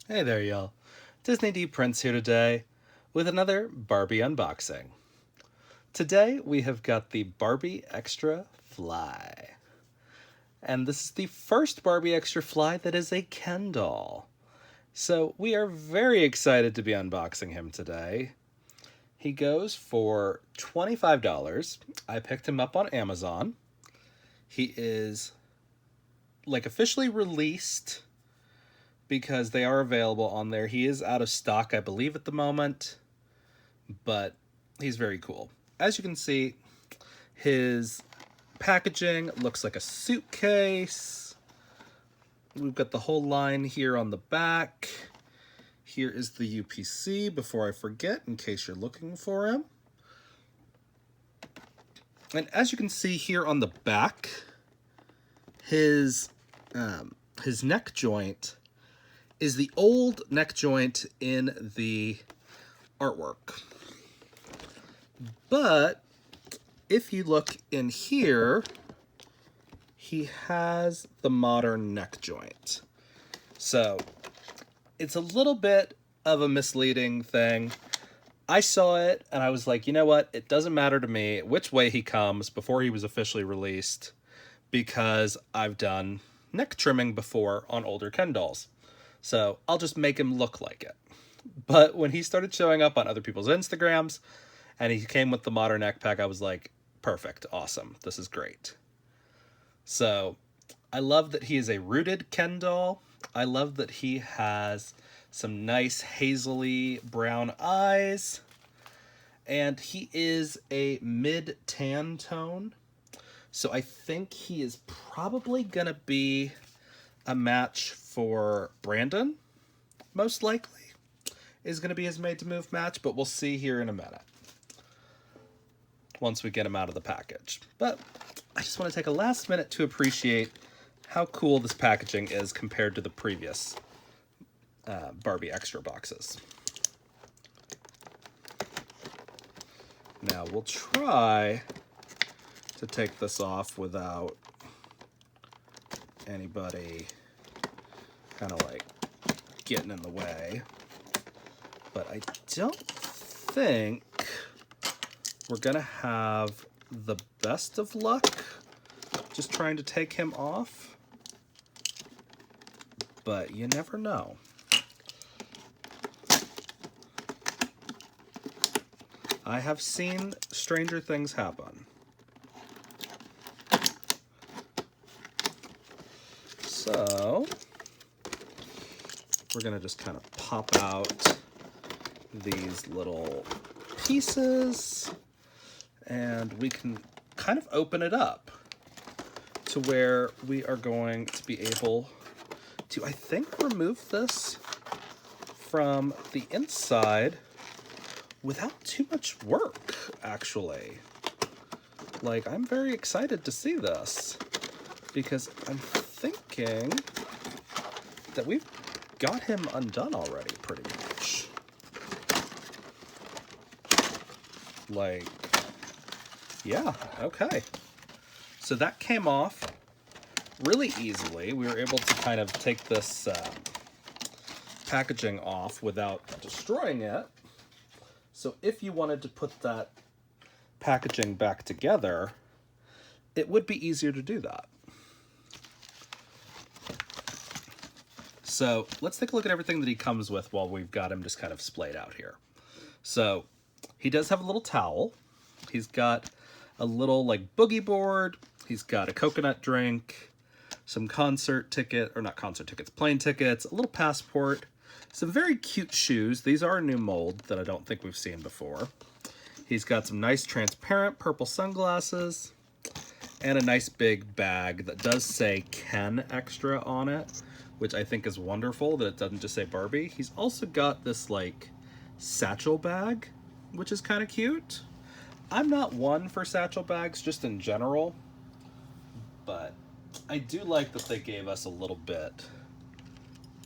Hey there, y'all. Disney D Prince here today with another Barbie unboxing. Today we have got the Barbie Extra Fly. And this is the first Barbie Extra Fly that is a Ken doll. So we are very excited to be unboxing him today. He goes for $25. I picked him up on Amazon. He is officially released because they are available on there. He is out of stock, I believe, at the moment, but he's very cool. As you can see, his packaging looks like a suitcase. We've got the whole line here on the back. Here is the UPC before I forget, in case you're looking for him. And as you can see here on the back, his neck joint is the old neck joint in the artwork. But if you look in here, he has the modern neck joint. So it's a little bit of a misleading thing. I saw it and I was like, you know what? It doesn't matter to me which way he comes before he was officially released, because I've done neck trimming before on older Ken dolls. So I'll just make him look like it. But when he started showing up on other people's Instagrams and he came with the modern neck pack, I was like, perfect, awesome, this is great. So I love that he is a rooted Ken doll. I love that he has some nice hazily brown eyes. And he is a mid-tan tone. So I think he is probably going to be a match for Brandon, most likely, is going to be his made to move match, but we'll see here in a minute once we get him out of the package. But I just want to take a last minute to appreciate how cool this packaging is compared to the previous Barbie Extra boxes. Now we'll try to take this off without anybody kind of like getting in the way, but I don't think we're gonna have the best of luck just trying to take him off, but you never know. I have seen stranger things happen. So we're gonna just kind of pop out these little pieces and we can kind of open it up to where we are going to be able to, I think, remove this from the inside without too much work, actually. Like, I'm very excited to see this because I'm thinking that we've got him undone already, pretty much. Like, yeah, okay. So that came off really easily. We were able to kind of take this packaging off without destroying it. So if you wanted to put that packaging back together, it would be easier to do that. So let's take a look at everything that he comes with while we've got him just kind of splayed out here. So he does have a little towel. He's got a little like boogie board. He's got a coconut drink, some concert ticket, or not concert tickets, plane tickets, a little passport, some very cute shoes. These are a new mold that I don't think we've seen before. He's got some nice transparent purple sunglasses and a nice big bag that does say Ken Extra on it, which I think is wonderful that it doesn't just say Barbie. He's also got this like satchel bag, which is kind of cute. I'm not one for satchel bags just in general, but I do like that they gave us a little bit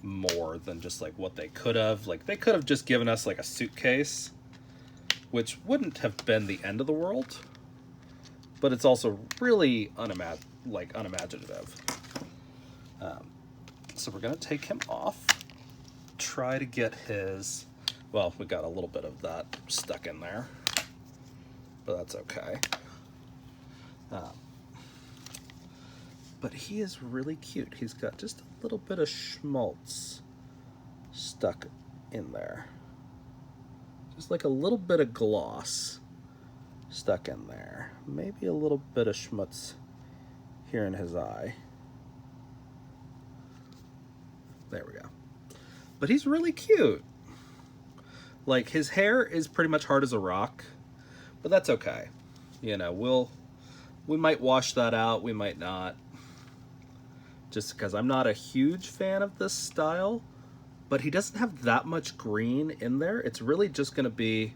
more than just like what they could have. Like, they could have just given us like a suitcase, which wouldn't have been the end of the world, but it's also really unimaginative. So we're gonna take him off. try to get his, well, we got a little bit of that stuck in there, but that's okay. But he is really cute. He's got just a little bit of schmaltz stuck in there. Just like a little bit of gloss stuck in there. Maybe a little bit of schmutz here in his eye. There we go. But he's really cute. Like, his hair is pretty much hard as a rock, but that's okay. You know, we might wash that out, we might not. Just because I'm not a huge fan of this style, but he doesn't have that much green in there. It's really just going to be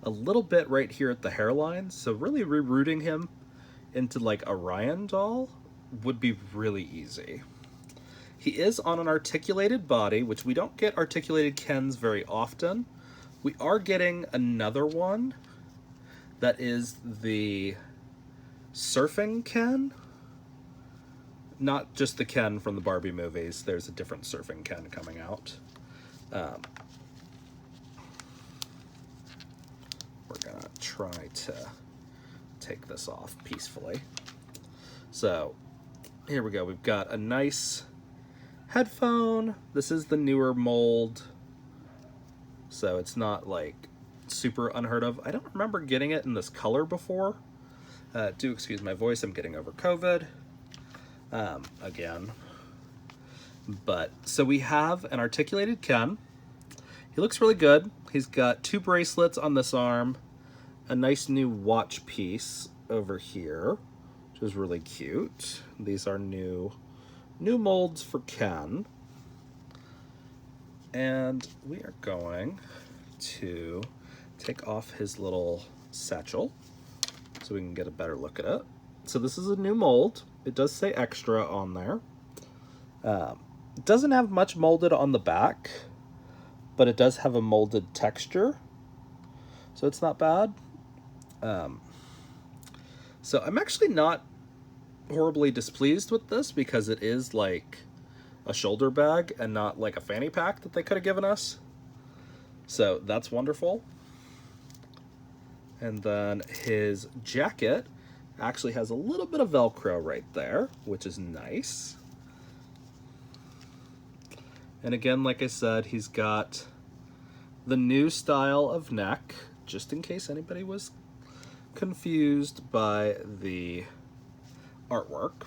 a little bit right here at the hairline. So really rerouting him into like a Ryan doll would be really easy. He is on an articulated body, which we don't get articulated Kens very often. We are getting another one that is the surfing Ken. Not just the Ken from the Barbie movies. There's a different surfing Ken coming out. We're gonna try to take this off peacefully. So here we go. We've got a nice headphone. This is the newer mold, so it's not like super unheard of. I don't remember getting it in this color before. Do excuse my voice, I'm getting over COVID again. But so we have an articulated Ken. He looks really good. He's got 2 bracelets on this arm, a nice new watch piece over here, which is really cute. These are new molds for Ken. And we are going to take off his little satchel so we can get a better look at it. So this is a new mold. It does say extra on there. It doesn't have much molded on the back, but it does have a molded texture, so it's not bad. So I'm actually not horribly displeased with this because it is like a shoulder bag and not like a fanny pack that they could have given us. So that's wonderful. And then his jacket actually has a little bit of Velcro right there, which is nice. And again, like I said, he's got the new style of neck, just in case anybody was confused by the artwork.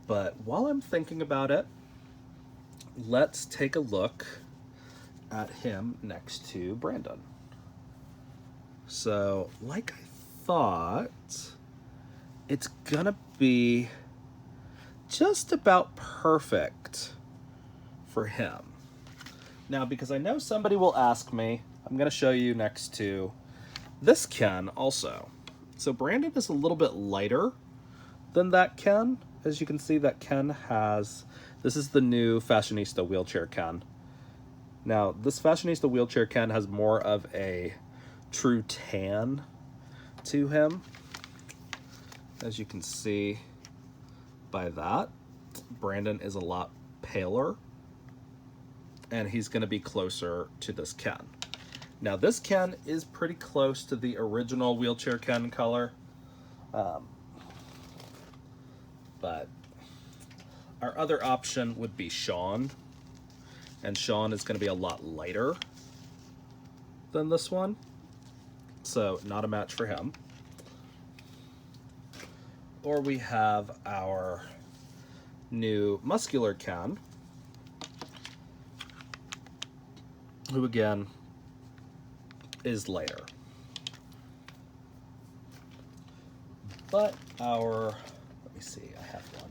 But while I'm thinking about it, let's take a look at him next to Brandon. So, like I thought, it's gonna be just about perfect for him. Now, because I know somebody will ask me, I'm gonna show you next to this Ken also. So Brandon is a little bit lighter than that Ken. As you can see, that Ken has, this is the new Fashionista wheelchair Ken. Now, this Fashionista wheelchair Ken has more of a true tan to him. As you can see by that, Brandon is a lot paler, and he's going to be closer to this Ken. Now, this Ken is pretty close to the original wheelchair Ken color, but our other option would be Sean, and Sean is going to be a lot lighter than this one, so not a match for him. Or we have our new muscular Ken, who again is lighter. But our, let me see, I have one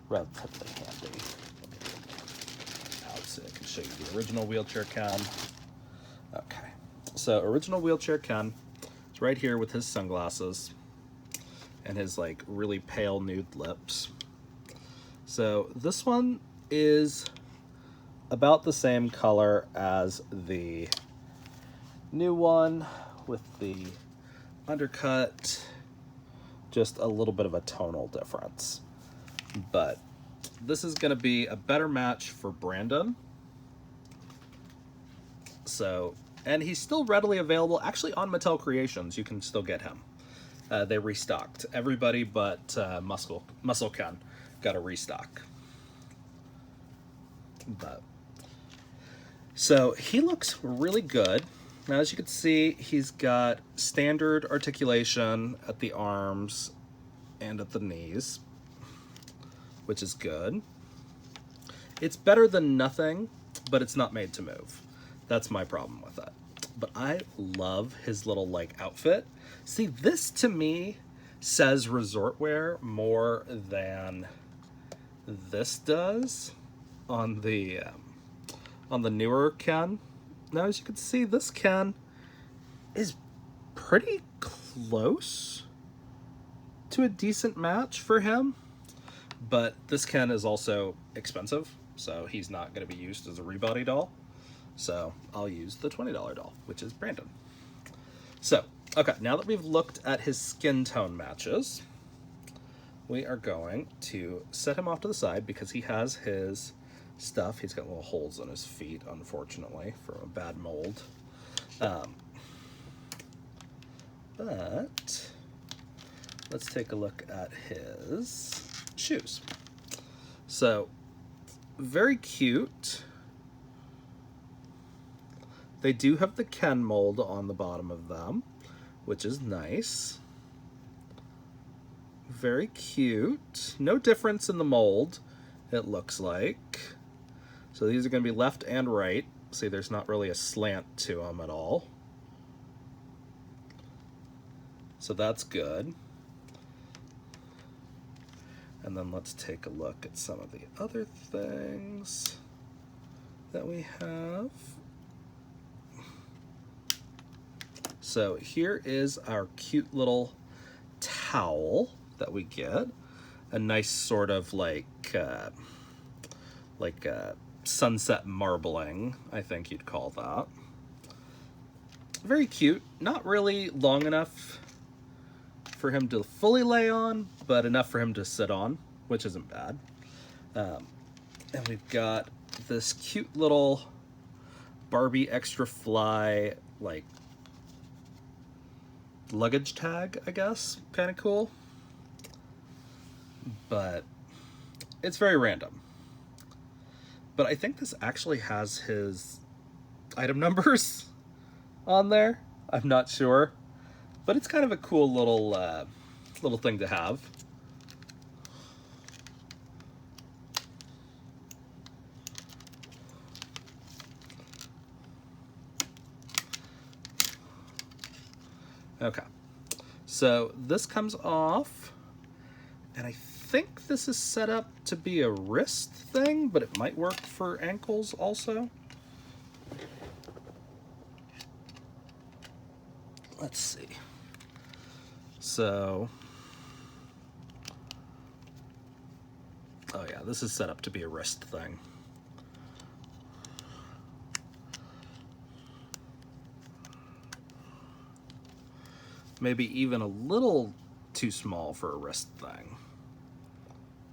relatively handy. Let me get it out so I can show you the original wheelchair Ken. Okay, so original wheelchair Ken is right here with his sunglasses and his like really pale nude lips. So this one is about the same color as the new one with the undercut, just a little bit of a tonal difference. But this is going to be a better match for Brandon So, and he's still readily available. Actually, on Mattel Creations, you can still get him. They restocked. Everybody but Muscle Ken got a restock. But so he looks really good. Now, as you can see, he's got standard articulation at the arms and at the knees, which is good. It's better than nothing, but it's not made to move. That's my problem with it. But I love his little like outfit. See, this to me says resort wear more than this does on the newer Ken. Now, as you can see, this Ken is pretty close to a decent match for him, but this Ken is also expensive, so he's not going to be used as a Rebody doll. So I'll use the $20 doll, which is Brandon. So, okay, now that we've looked at his skin tone matches, we are going to set him off to the side because he has his stuff. He's got little holes in his feet, unfortunately, from a bad mold. But let's take a look at his shoes. So, very cute. They do have the Ken mold on the bottom of them, which is nice. Very cute. No difference in the mold, it looks like. So these are going to be left and right. See, there's not really a slant to them at all. So that's good. And then let's take a look at some of the other things that we have. So here is our cute little towel that we get. A nice sort of like sunset marbling, I think you'd call that. Very cute. Not really long enough for him to fully lay on, but enough for him to sit on, which isn't bad. And we've got this cute little Barbie extra fly, like, luggage tag, I guess. Kind of cool. But it's very random. But I think this actually has his item numbers on there. I'm not sure. But it's kind of a cool little thing to have. Okay, so this comes off, and I think this is set up to be a wrist thing, but it might work for ankles also. Let's see. So, oh yeah, this is set up to be a wrist thing. Maybe even a little too small for a wrist thing.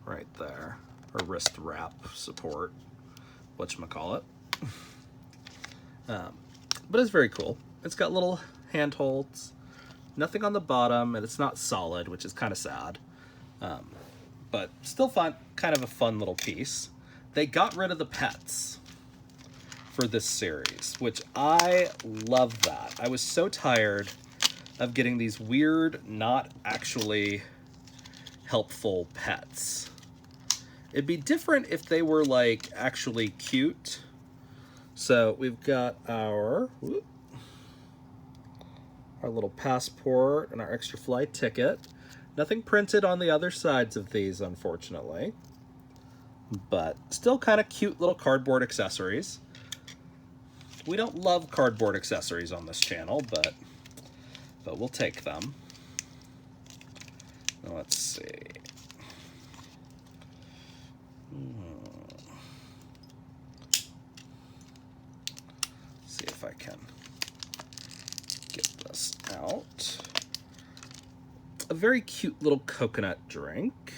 Right there. Or wrist wrap support, whatchamacallit. But it's very cool. It's got little handholds, nothing on the bottom, and it's not solid, which is kind of sad. But still fun, kind of a fun little piece. They got rid of the pets for this series, which I love that. I was so tired of getting these weird, not actually helpful pets. It'd be different if they were like actually cute. So we've got our little passport and our extra flight ticket. Nothing printed on the other sides of these, unfortunately. But still kind of cute little cardboard accessories. We don't love cardboard accessories on this channel, but we'll take them. Now let's see. See if I can get this out. A very cute little coconut drink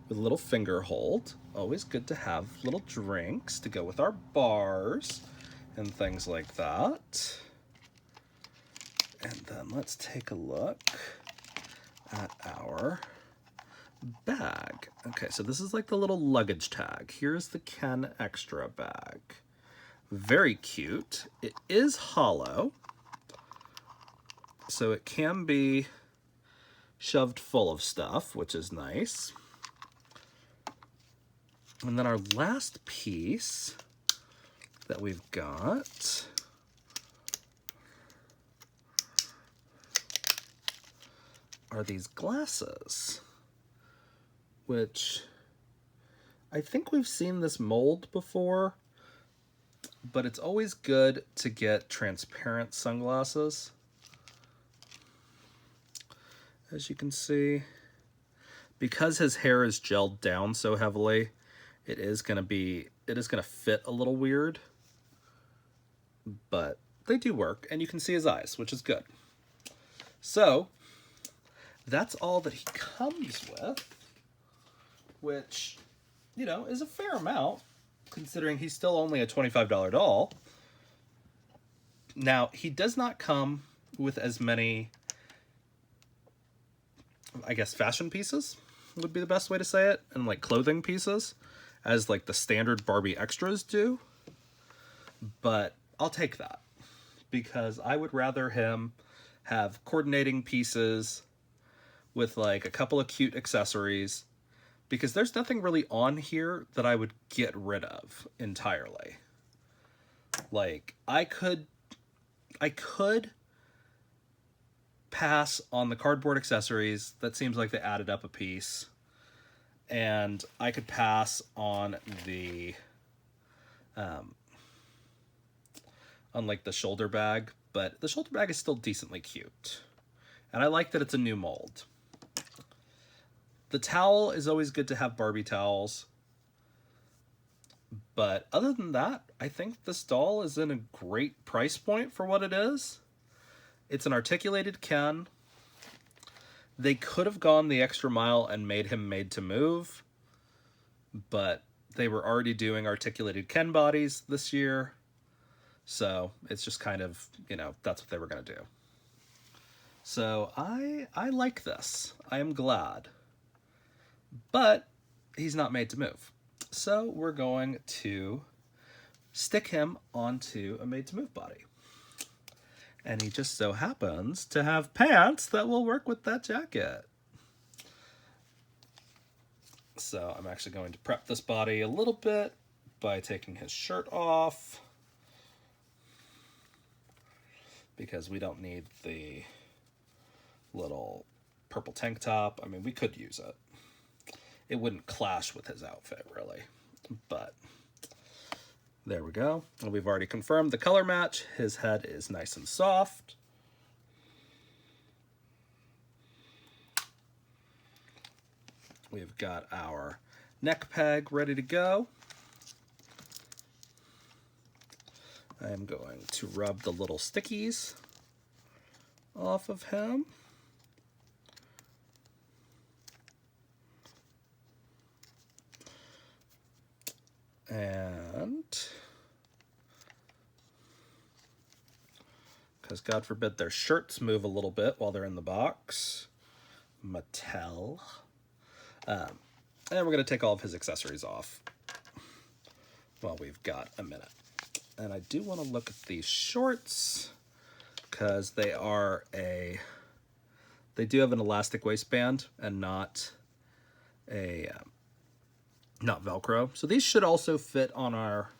with a little finger hold. Always good to have little drinks to go with our bars. and things like that. And then let's take a look at our bag. Okay, so this is like the little luggage tag. Here's the Ken Extra bag. Very cute. It is hollow, so it can be shoved full of stuff, which is nice. And then our last piece that we've got are these glasses, which I think we've seen this mold before, but it's always good to get transparent sunglasses. As you can see, because his hair is gelled down so heavily, it is gonna fit a little weird, but they do work, and you can see his eyes, which is good. So that's all that he comes with, which, you know, is a fair amount considering he's still only a $25 doll. Now, he does not come with as many, I guess, fashion pieces would be the best way to say it, and like clothing pieces, as like the standard Barbie extras do. But I'll take that, because I would rather him have coordinating pieces with like a couple of cute accessories, because there's nothing really on here that I would get rid of entirely. Like, I could pass on the cardboard accessories. That seems like they added up a piece. And I could pass on the on like the shoulder bag, but the shoulder bag is still decently cute. And I like that it's a new mold. The towel is always good to have Barbie towels. But other than that, I think this doll is in a great price point for what it is. It's an articulated Ken. They could have gone the extra mile and made him made to move, but they were already doing articulated Ken bodies this year. So it's just kind of, you know, that's what they were going to do. So I like this. I am glad. But he's not made to move. So we're going to stick him onto a made to move body. And he just so happens to have pants that will work with that jacket. So I'm actually going to prep this body a little bit by taking his shirt off, because we don't need the little purple tank top. I mean, we could use it. It wouldn't clash with his outfit, really. But there we go. And we've already confirmed the color match. His head is nice and soft. We've got our neck peg ready to go. I am going to rub the little stickies off of him. And because God forbid their shirts move a little bit while they're in the box. Mattel. And we're going to take all of his accessories off while we've got a minute. And I do want to look at these shorts, because they do have an elastic waistband and not Velcro. So these should also fit on our,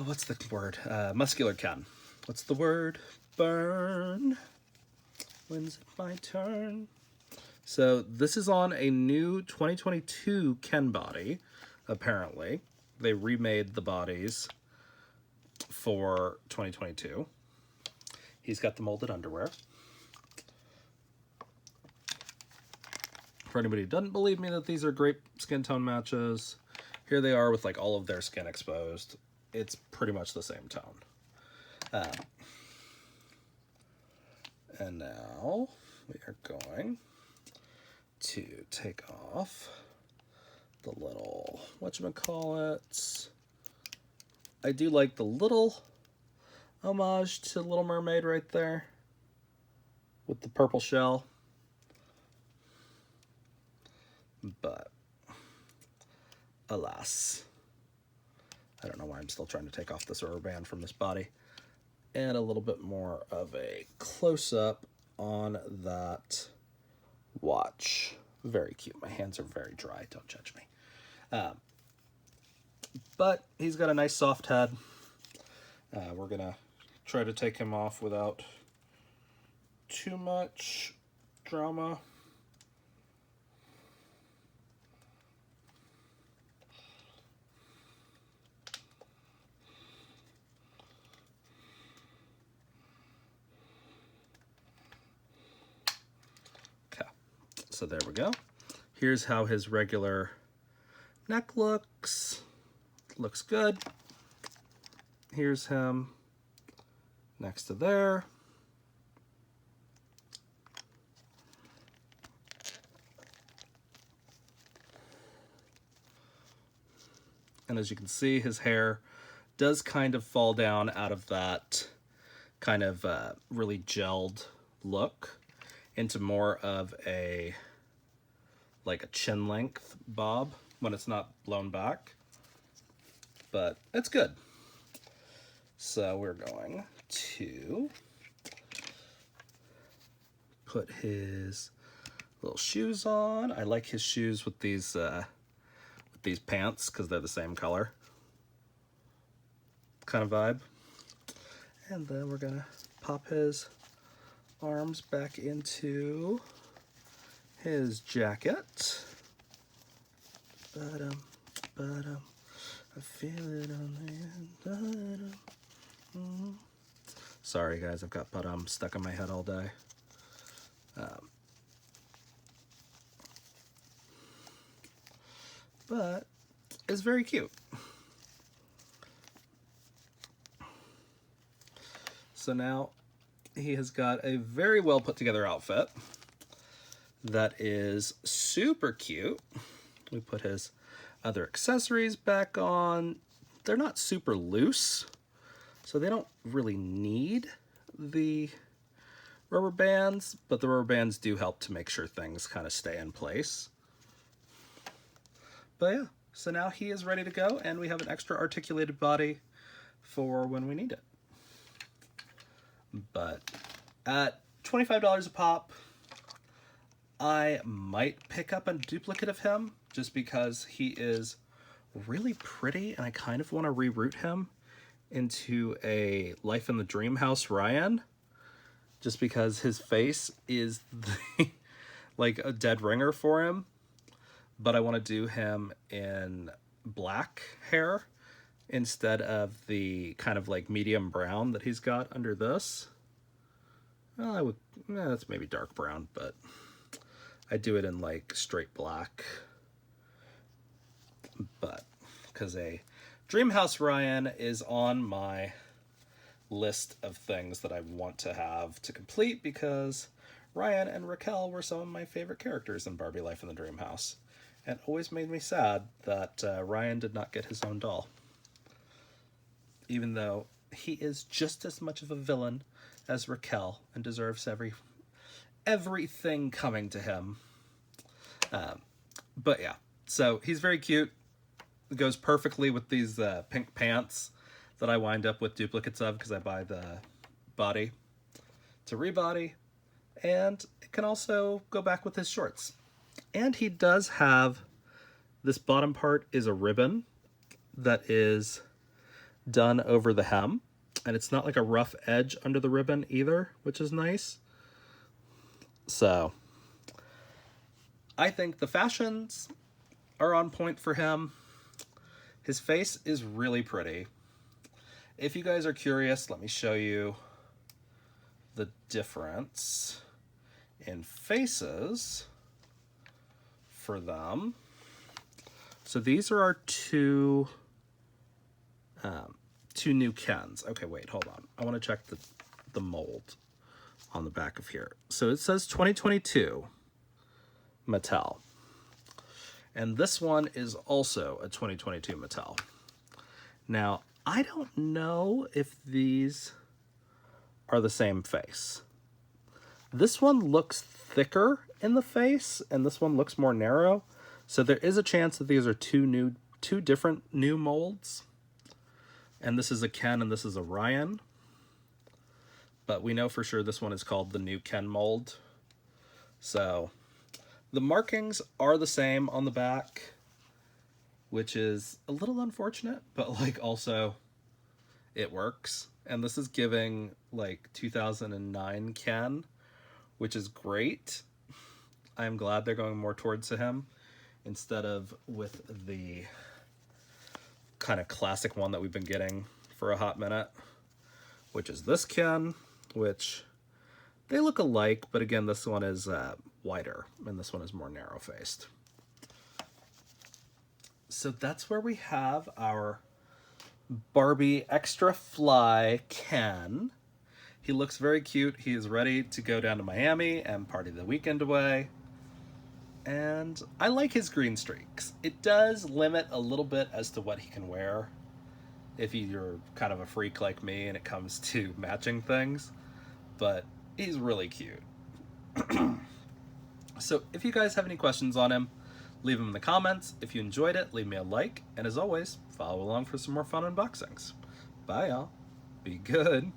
what's the word? Muscular Ken. What's the word? Burn. When's it my turn? So this is on a new 2022 Ken body, apparently. They remade the bodies for 2022. He's got the molded underwear. For anybody who doesn't believe me that these are great skin tone matches, here they are with like all of their skin exposed. It's pretty much the same tone. And now we are going to take off the little, whatchamacallit, I do like the little homage to Little Mermaid right there with the purple shell. But alas, I don't know why I'm still trying to take off this rubber band from this body. And a little bit more of a close-up on that watch. Very cute. My hands are very dry, don't judge me. But he's got a nice soft head. We're gonna try to take him off without too much drama. Okay, so there we go. Here's how his regular neck looks. Looks good. Here's him next to there. And as you can see, his hair does kind of fall down out of that kind of really gelled look into more of a like a chin length bob when it's not blown back. But it's good. So we're going to put his little shoes on. I like his shoes with these pants because they're the same color kind of vibe. And then we're gonna pop his arms back into his jacket. I feel it on the end. Sorry guys, I've got stuck in my head all day. But it's very cute. So now he has got a very well put together outfit that is super cute. We put his other accessories back on. They're not super loose, so they don't really need the rubber bands, but the rubber bands do help to make sure things kind of stay in place. But yeah, so now he is ready to go, and we have an extra articulated body for when we need it. But at $25 a pop, I might pick up a duplicate of him just because he is really pretty and I kind of want to reroute him into a Life in the Dream House Ryan, just because his face is like a dead ringer for him. But I want to do him in black hair instead of the kind of like medium brown that he's got under this. Well, I would, that's maybe dark brown, but I do it in like straight black. But because a Dreamhouse Ryan is on my list of things that I want to have to complete, because Ryan and Raquel were some of my favorite characters in Barbie Life in the Dream House. And it always made me sad that Ryan did not get his own doll. Even though he is just as much of a villain as Raquel and deserves everything coming to him. But yeah, so he's very cute. It goes perfectly with these pink pants that I wind up with duplicates of because I buy the body to Rebody. And it can also go back with his shorts. And he does have, this bottom part is a ribbon that is done over the hem. And it's not like a rough edge under the ribbon either, which is nice. So I think the fashions are on point for him. His face is really pretty. If you guys are curious, let me show you the difference in faces for them. So these are our two new Kens. Okay, wait, hold on. I want to check the mold on the back of here. So it says 2022 Mattel. And this one is also a 2022 Mattel. Now, I don't know if these are the same face. This one looks thicker in the face, and this one looks more narrow. So there is a chance that these are two different new molds. And this is a Ken and this is a Ryan. But we know for sure this one is called the new Ken mold. So the markings are the same on the back, which is a little unfortunate, but like also it works. And this is giving like 2009 Ken, which is great. I'm glad they're going more towards him instead of with the kind of classic one that we've been getting for a hot minute, which is this Ken, which they look alike, but again, this one is wider and this one is more narrow-faced. So that's where we have our Barbie Extra Fly Ken. He looks very cute. He is ready to go down to Miami and party the weekend away. And I like his green streaks. It does limit a little bit as to what he can wear if you're kind of a freak like me and it comes to matching things. But he's really cute. So if you guys have any questions on him, leave them in the comments. If you enjoyed it, leave me a like. And as always, follow along for some more fun unboxings. Bye, y'all. Be good.